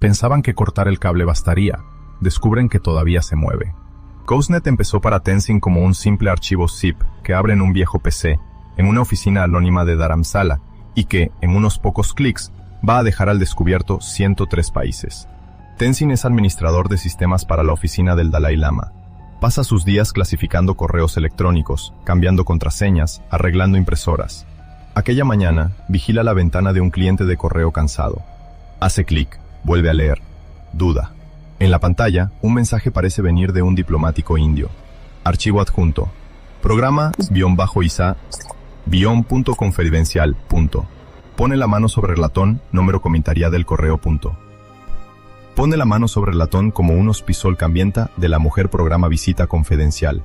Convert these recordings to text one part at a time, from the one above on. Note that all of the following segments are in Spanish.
Pensaban que cortar el cable bastaría. Descubren que todavía se mueve. GhostNet empezó para Tenzin como un simple archivo zip que abre en un viejo PC, en una oficina anónima de Dharamsala, y que, en unos pocos clics, va a dejar al descubierto 103 países. Tenzin es administrador de sistemas para la oficina del Dalai Lama. Pasa sus días clasificando correos electrónicos, cambiando contraseñas, arreglando impresoras. Aquella mañana, vigila la ventana de un cliente de correo cansado. Hace clic, vuelve a leer. Duda. En la pantalla, un mensaje parece venir de un diplomático indio. Archivo adjunto. Programa-ISA _confidencial. Pone la mano sobre el latón, número comentaría del correo. Pone la mano sobre el latón como un hospizol cambienta de la mujer programa visita confidencial.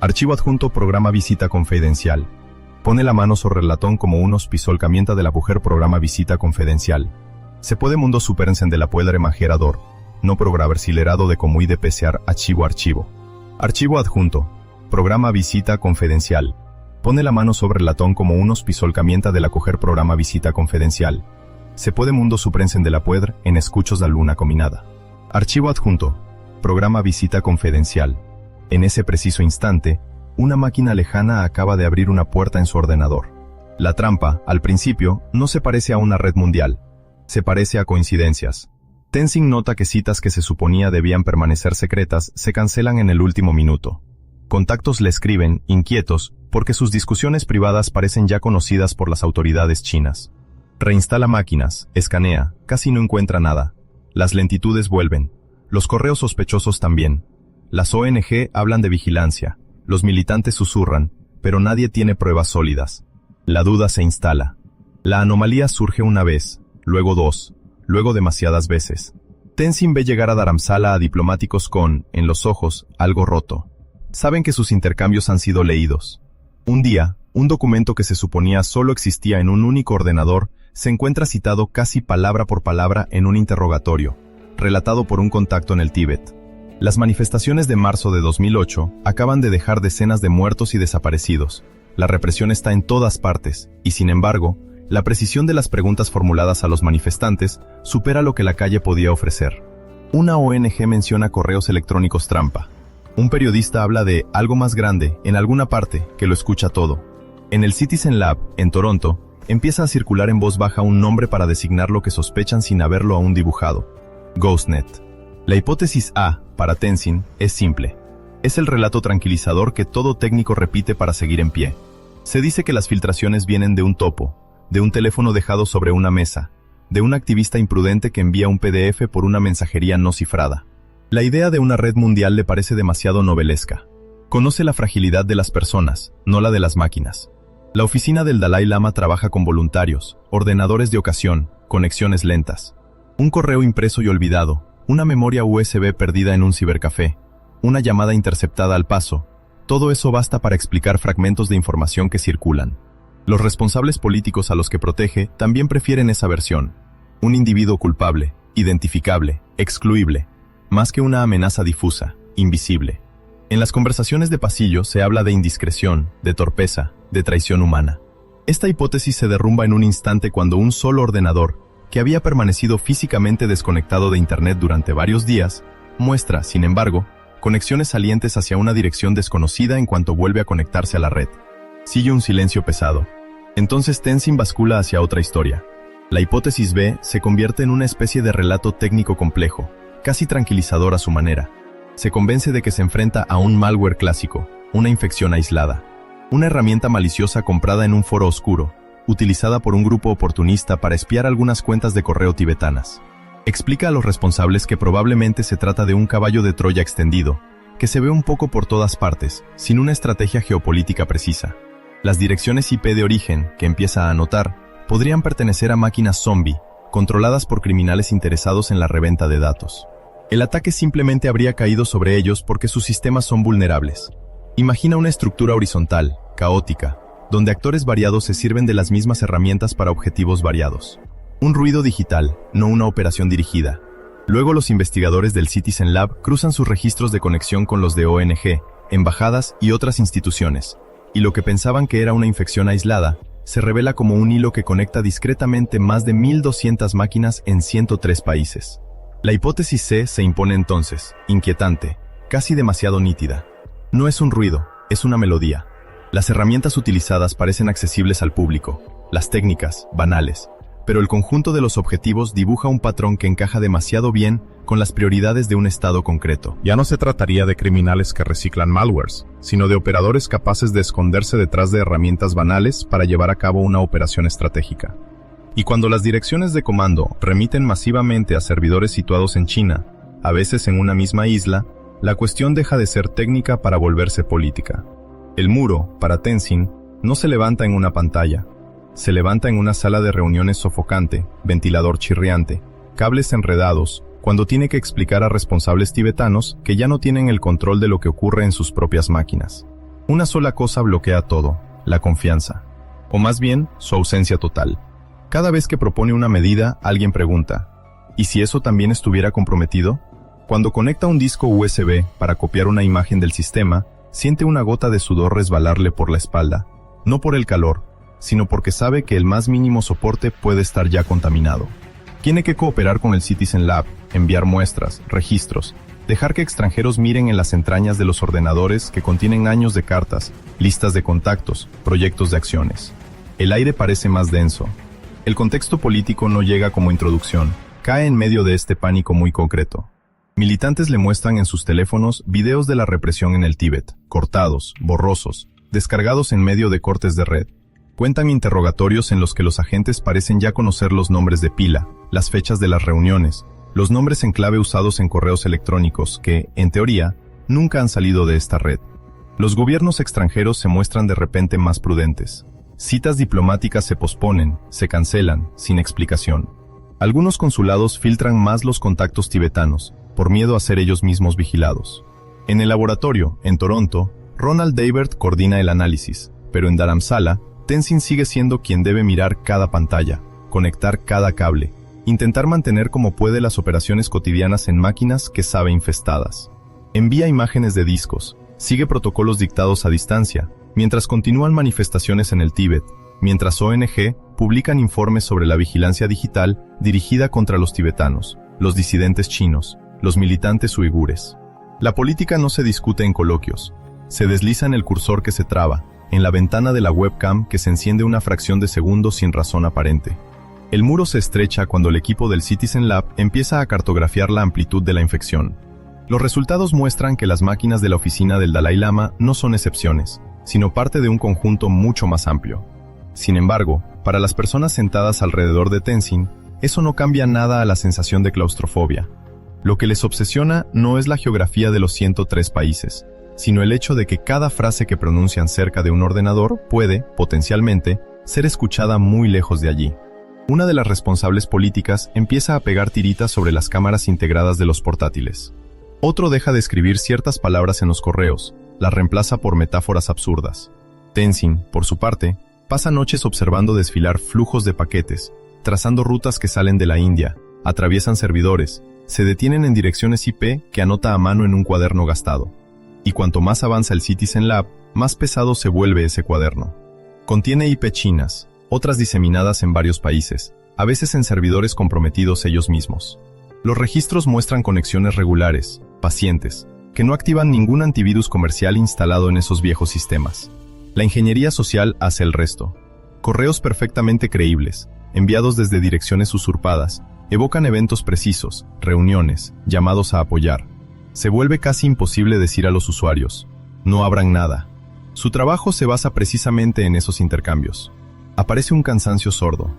Archivo adjunto programa visita confidencial. Pone la mano sobre el latón como un hospizol cambienta de la mujer programa visita confidencial. Se puede mundo superensen de la puedre magerador, no programa silerado de comui de pesear archivo. Archivo adjunto, programa visita confidencial. Pone la mano sobre el latón como un hospizol cambienta de la coger programa visita confidencial. Se puede mundo suprensen de la puedre en escuchos da luna combinada. Archivo adjunto, programa visita confidencial. En ese preciso instante, una máquina lejana acaba de abrir una puerta en su ordenador. La trampa, al principio, no se parece a una red mundial. Se parece a coincidencias. Tenzin nota que citas que se suponía debían permanecer secretas se cancelan en el último minuto. Contactos le escriben, inquietos, porque sus discusiones privadas parecen ya conocidas por las autoridades chinas. Reinstala máquinas, escanea, casi no encuentra nada. Las lentitudes vuelven. Los correos sospechosos también. Las ONG hablan de vigilancia. Los militantes susurran, pero nadie tiene pruebas sólidas. La duda se instala. La anomalía surge una vez, luego dos, luego demasiadas veces. Tenzin ve llegar a Dharamsala a diplomáticos con, en los ojos, algo roto. Saben que sus intercambios han sido leídos. Un día, un documento que se suponía solo existía en un único ordenador se encuentra citado casi palabra por palabra en un interrogatorio, relatado por un contacto en el Tíbet. Las manifestaciones de marzo de 2008 acaban de dejar decenas de muertos y desaparecidos. La represión está en todas partes, y sin embargo, la precisión de las preguntas formuladas a los manifestantes supera lo que la calle podía ofrecer. Una ONG menciona correos electrónicos trampa. Un periodista habla de algo más grande en alguna parte que lo escucha todo. En el Citizen Lab, en Toronto, empieza a circular en voz baja un nombre para designar lo que sospechan sin haberlo aún dibujado. GhostNet. La hipótesis A, para Tenzin, es simple. Es el relato tranquilizador que todo técnico repite para seguir en pie. Se dice que las filtraciones vienen de un topo, de un teléfono dejado sobre una mesa, de un activista imprudente que envía un PDF por una mensajería no cifrada. La idea de una red mundial le parece demasiado novelesca. Conoce la fragilidad de las personas, no la de las máquinas. La oficina del Dalai Lama trabaja con voluntarios, ordenadores de ocasión, conexiones lentas. Un correo impreso y olvidado, una memoria USB perdida en un cibercafé, una llamada interceptada al paso. Todo eso basta para explicar fragmentos de información que circulan. Los responsables políticos a los que protege también prefieren esa versión. Un individuo culpable, identificable, excluible, más que una amenaza difusa, invisible. En las conversaciones de pasillo se habla de indiscreción, de torpeza, de traición humana. Esta hipótesis se derrumba en un instante cuando un solo ordenador, que había permanecido físicamente desconectado de Internet durante varios días, muestra, sin embargo, conexiones salientes hacia una dirección desconocida en cuanto vuelve a conectarse a la red. Sigue un silencio pesado. Entonces Tenzin bascula hacia otra historia. La hipótesis B se convierte en una especie de relato técnico complejo, casi tranquilizador a su manera. Se convence de que se enfrenta a un malware clásico, una infección aislada, una herramienta maliciosa comprada en un foro oscuro, utilizada por un grupo oportunista para espiar algunas cuentas de correo tibetanas. Explica a los responsables que probablemente se trata de un caballo de Troya extendido, que se ve un poco por todas partes, sin una estrategia geopolítica precisa. Las direcciones IP de origen, que empieza a anotar, podrían pertenecer a máquinas zombie, controladas por criminales interesados en la reventa de datos. El ataque simplemente habría caído sobre ellos porque sus sistemas son vulnerables. Imagina una estructura horizontal, caótica, donde actores variados se sirven de las mismas herramientas para objetivos variados. Un ruido digital, no una operación dirigida. Luego los investigadores del Citizen Lab cruzan sus registros de conexión con los de ONG, embajadas y otras instituciones, y lo que pensaban que era una infección aislada, se revela como un hilo que conecta discretamente más de 1.200 máquinas en 103 países. La hipótesis C se impone entonces, inquietante, casi demasiado nítida. No es un ruido, es una melodía. Las herramientas utilizadas parecen accesibles al público, las técnicas, banales, pero el conjunto de los objetivos dibuja un patrón que encaja demasiado bien con las prioridades de un estado concreto. Ya no se trataría de criminales que reciclan malwares, sino de operadores capaces de esconderse detrás de herramientas banales para llevar a cabo una operación estratégica. Y cuando las direcciones de comando remiten masivamente a servidores situados en China, a veces en una misma isla, la cuestión deja de ser técnica para volverse política. El muro, para Tenzin, no se levanta en una pantalla. Se levanta en una sala de reuniones sofocante, ventilador chirriante, cables enredados, cuando tiene que explicar a responsables tibetanos que ya no tienen el control de lo que ocurre en sus propias máquinas. Una sola cosa bloquea todo, la confianza. O más bien, su ausencia total. Cada vez que propone una medida, alguien pregunta, ¿y si eso también estuviera comprometido? Cuando conecta un disco USB para copiar una imagen del sistema, siente una gota de sudor resbalarle por la espalda, no por el calor, sino porque sabe que el más mínimo soporte puede estar ya contaminado. Tiene que cooperar con el Citizen Lab, enviar muestras, registros, dejar que extranjeros miren en las entrañas de los ordenadores que contienen años de cartas, listas de contactos, proyectos de acciones. El aire parece más denso. El contexto político no llega como introducción, cae en medio de este pánico muy concreto. Militantes le muestran en sus teléfonos videos de la represión en el Tíbet, cortados, borrosos, descargados en medio de cortes de red. Cuentan interrogatorios en los que los agentes parecen ya conocer los nombres de pila, las fechas de las reuniones, los nombres en clave usados en correos electrónicos que, en teoría, nunca han salido de esta red. Los gobiernos extranjeros se muestran de repente más prudentes. Citas diplomáticas se posponen, se cancelan, sin explicación. Algunos consulados filtran más los contactos tibetanos, por miedo a ser ellos mismos vigilados. En el laboratorio, en Toronto, Ronald Daibert coordina el análisis, pero en Dharamsala, Tenzin sigue siendo quien debe mirar cada pantalla, conectar cada cable, intentar mantener como puede las operaciones cotidianas en máquinas que sabe infestadas. Envía imágenes de discos, sigue protocolos dictados a distancia, mientras continúan manifestaciones en el Tíbet, mientras ONG publican informes sobre la vigilancia digital dirigida contra los tibetanos, los disidentes chinos, los militantes uigures. La política no se discute en coloquios, se desliza en el cursor que se traba, en la ventana de la webcam que se enciende una fracción de segundo sin razón aparente. El muro se estrecha cuando el equipo del Citizen Lab empieza a cartografiar la amplitud de la infección. Los resultados muestran que las máquinas de la oficina del Dalai Lama no son excepciones, sino parte de un conjunto mucho más amplio. Sin embargo, para las personas sentadas alrededor de Tenzin, eso no cambia nada a la sensación de claustrofobia. Lo que les obsesiona no es la geografía de los 103 países, sino el hecho de que cada frase que pronuncian cerca de un ordenador puede, potencialmente, ser escuchada muy lejos de allí. Una de las responsables políticas empieza a pegar tiritas sobre las cámaras integradas de los portátiles. Otro deja de escribir ciertas palabras en los correos, las reemplaza por metáforas absurdas. Tenzin, por su parte, pasa noches observando desfilar flujos de paquetes, trazando rutas que salen de la India, atraviesan servidores, se detienen en direcciones IP que anota a mano en un cuaderno gastado. Y cuanto más avanza el Citizen Lab, más pesado se vuelve ese cuaderno. Contiene IP chinas, otras diseminadas en varios países, a veces en servidores comprometidos ellos mismos. Los registros muestran conexiones regulares, pacientes, que no activan ningún antivirus comercial instalado en esos viejos sistemas. La ingeniería social hace el resto. Correos perfectamente creíbles, enviados desde direcciones usurpadas, evocan eventos precisos, reuniones, llamados a apoyar. Se vuelve casi imposible decir a los usuarios, no abran nada. Su trabajo se basa precisamente en esos intercambios. Aparece un cansancio sordo.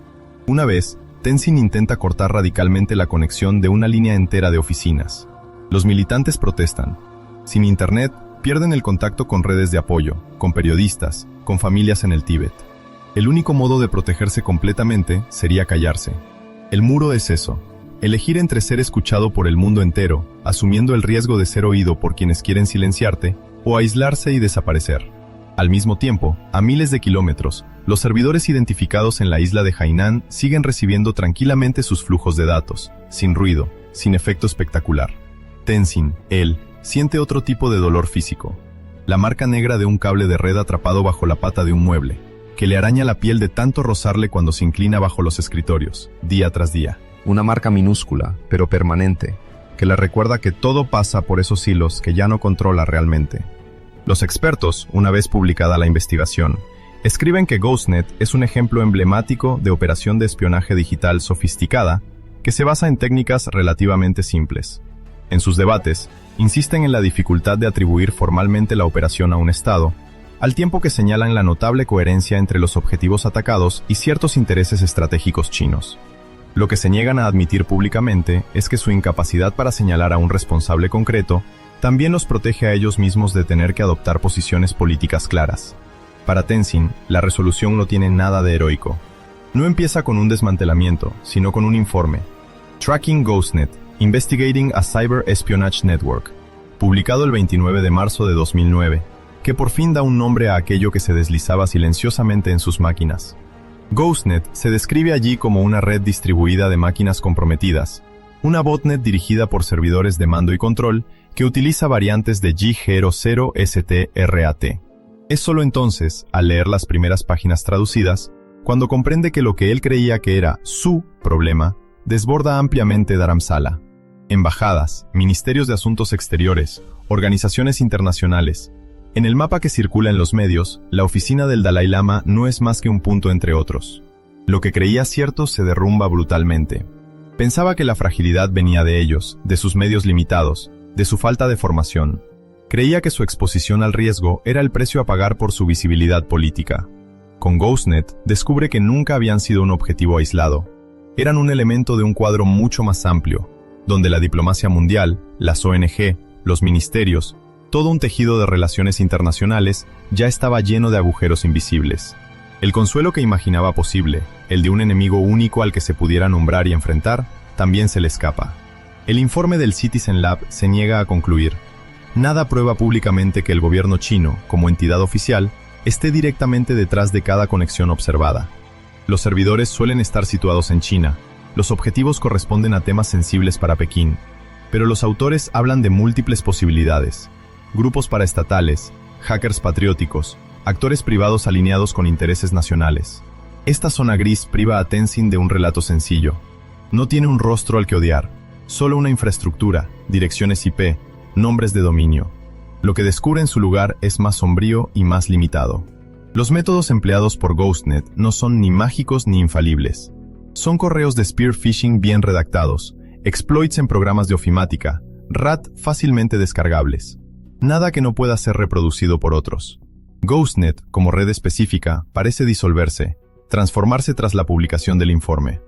Una vez, Tenzin intenta cortar radicalmente la conexión de una línea entera de oficinas. Los militantes protestan. Sin internet, pierden el contacto con redes de apoyo, con periodistas, con familias en el Tíbet. El único modo de protegerse completamente sería callarse. El muro es eso. Elegir entre ser escuchado por el mundo entero, asumiendo el riesgo de ser oído por quienes quieren silenciarte, o aislarse y desaparecer. Al mismo tiempo, a miles de kilómetros, los servidores identificados en la isla de Hainan siguen recibiendo tranquilamente sus flujos de datos, sin ruido, sin efecto espectacular. Tenzin, él, siente otro tipo de dolor físico. La marca negra de un cable de red atrapado bajo la pata de un mueble, que le araña la piel de tanto rozarle cuando se inclina bajo los escritorios, día tras día. una marca minúscula, pero permanente, que le recuerda que todo pasa por esos hilos que ya no controla realmente. Los expertos, una vez publicada la investigación, escriben que GhostNet es un ejemplo emblemático de operación de espionaje digital sofisticada que se basa en técnicas relativamente simples. En sus debates, insisten en la dificultad de atribuir formalmente la operación a un Estado, al tiempo que señalan la notable coherencia entre los objetivos atacados y ciertos intereses estratégicos chinos. Lo que se niegan a admitir públicamente es que su incapacidad para señalar a un responsable concreto también los protege a ellos mismos de tener que adoptar posiciones políticas claras. Para Tenzin, la resolución no tiene nada de heroico. No empieza con un desmantelamiento, sino con un informe. Tracking GhostNet, Investigating a Cyber Espionage Network, publicado el 29 de marzo de 2009, que por fin da un nombre a aquello que se deslizaba silenciosamente en sus máquinas. GhostNet se describe allí como una red distribuida de máquinas comprometidas, una botnet dirigida por servidores de mando y control que utiliza variantes de G00STRAT. Es solo entonces, al leer las primeras páginas traducidas, cuando comprende que lo que él creía que era su problema, desborda ampliamente Dharamsala. Embajadas, ministerios de asuntos exteriores, organizaciones internacionales. En el mapa que circula en los medios, la oficina del Dalai Lama no es más que un punto entre otros. Lo que creía cierto se derrumba brutalmente. Pensaba que la fragilidad venía de ellos, de sus medios limitados, de su falta de formación. Creía que su exposición al riesgo era el precio a pagar por su visibilidad política. Con GhostNet descubre que nunca habían sido un objetivo aislado. Eran un elemento de un cuadro mucho más amplio, donde la diplomacia mundial, las ONG, los ministerios, todo un tejido de relaciones internacionales ya estaba lleno de agujeros invisibles. El consuelo que imaginaba posible, el de un enemigo único al que se pudiera nombrar y enfrentar, también se le escapa. El informe del Citizen Lab se niega a concluir. Nada prueba públicamente que el gobierno chino, como entidad oficial, esté directamente detrás de cada conexión observada. Los servidores suelen estar situados en China. Los objetivos corresponden a temas sensibles para Pekín, pero los autores hablan de múltiples posibilidades. Grupos paraestatales, hackers patrióticos, actores privados alineados con intereses nacionales. Esta zona gris priva a Tenzin de un relato sencillo. No tiene un rostro al que odiar, solo una infraestructura, direcciones IP, nombres de dominio. Lo que descubre en su lugar es más sombrío y más limitado. Los métodos empleados por GhostNet no son ni mágicos ni infalibles. Son correos de spear phishing bien redactados, exploits en programas de ofimática, RAT fácilmente descargables. Nada que no pueda ser reproducido por otros. GhostNet, como red específica, parece disolverse, transformarse tras la publicación del informe.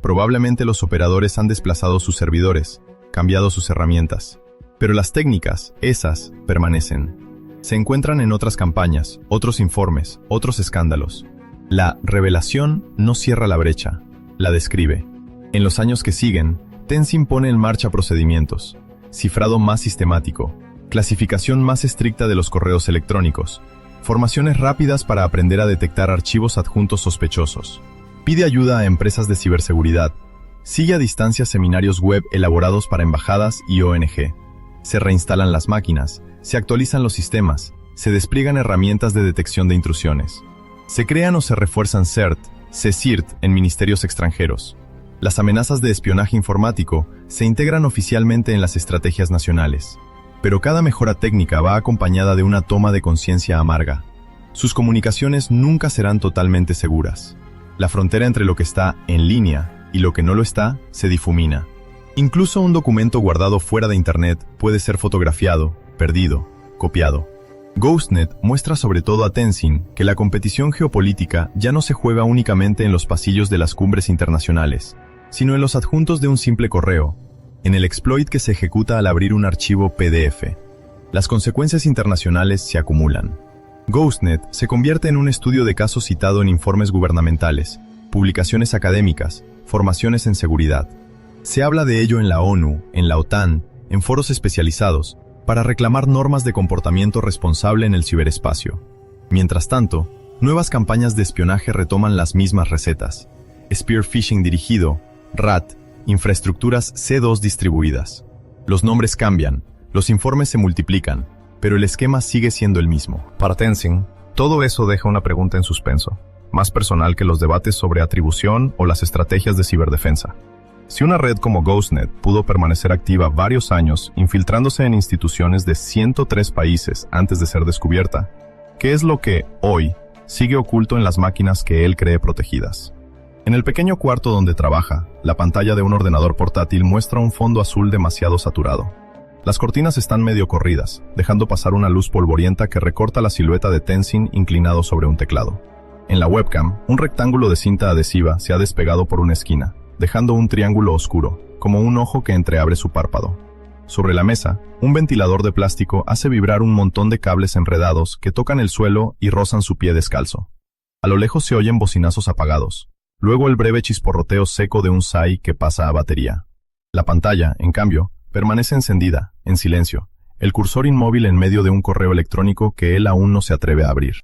Probablemente los operadores han desplazado sus servidores, cambiado sus herramientas. Pero las técnicas, esas, permanecen. Se encuentran en otras campañas, otros informes, otros escándalos. La revelación no cierra la brecha, la describe. En los años que siguen, Tenzin pone en marcha procedimientos, cifrado más sistemático, clasificación más estricta de los correos electrónicos, formaciones rápidas para aprender a detectar archivos adjuntos sospechosos. Pide ayuda a empresas de ciberseguridad. Sigue a distancia seminarios web elaborados para embajadas y ONG. Se reinstalan las máquinas, se actualizan los sistemas, se despliegan herramientas de detección de intrusiones. Se crean o se refuerzan CERT, CSIRT en ministerios extranjeros. Las amenazas de espionaje informático se integran oficialmente en las estrategias nacionales. Pero cada mejora técnica va acompañada de una toma de conciencia amarga. Sus comunicaciones nunca serán totalmente seguras. La frontera entre lo que está en línea y lo que no lo está se difumina. Incluso un documento guardado fuera de Internet puede ser fotografiado, perdido, copiado. GhostNet muestra sobre todo a Tenzin que la competición geopolítica ya no se juega únicamente en los pasillos de las cumbres internacionales, sino en los adjuntos de un simple correo, en el exploit que se ejecuta al abrir un archivo PDF. Las consecuencias internacionales se acumulan. GhostNet se convierte en un estudio de casos citado en informes gubernamentales, publicaciones académicas, formaciones en seguridad. Se habla de ello en la ONU, en la OTAN, en foros especializados, para reclamar normas de comportamiento responsable en el ciberespacio. Mientras tanto, nuevas campañas de espionaje retoman las mismas recetas. Spear phishing dirigido, RAT, infraestructuras C2 distribuidas. Los nombres cambian, los informes se multiplican, pero el esquema sigue siendo el mismo. Para Tenzin, todo eso deja una pregunta en suspenso, más personal que los debates sobre atribución o las estrategias de ciberdefensa. Si una red como GhostNet pudo permanecer activa varios años, infiltrándose en instituciones de 103 países antes de ser descubierta, ¿qué es lo que, hoy, sigue oculto en las máquinas que él cree protegidas? En el pequeño cuarto donde trabaja, la pantalla de un ordenador portátil muestra un fondo azul demasiado saturado. Las cortinas están medio corridas, dejando pasar una luz polvorienta que recorta la silueta de Tenzin inclinado sobre un teclado. En la webcam, un rectángulo de cinta adhesiva se ha despegado por una esquina, dejando un triángulo oscuro, como un ojo que entreabre su párpado. Sobre la mesa, un ventilador de plástico hace vibrar un montón de cables enredados que tocan el suelo y rozan su pie descalzo. A lo lejos se oyen bocinazos apagados, luego el breve chisporroteo seco de un SAI que pasa a batería. La pantalla, en cambio, permanece encendida, en silencio, el cursor inmóvil en medio de un correo electrónico que él aún no se atreve a abrir.